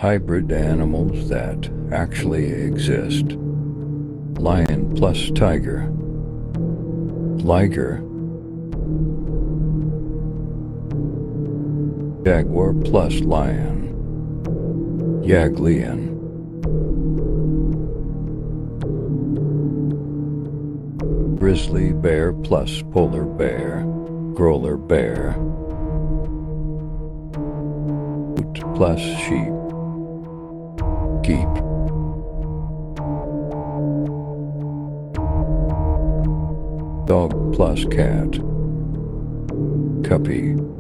Hybrid animals that actually exist. Lion plus tiger. Liger. Jaguar plus lion. Jaglion. Grizzly bear plus polar bear. Growler bear. Goat plus sheep. Geep. Dog plus cat. Cuppy.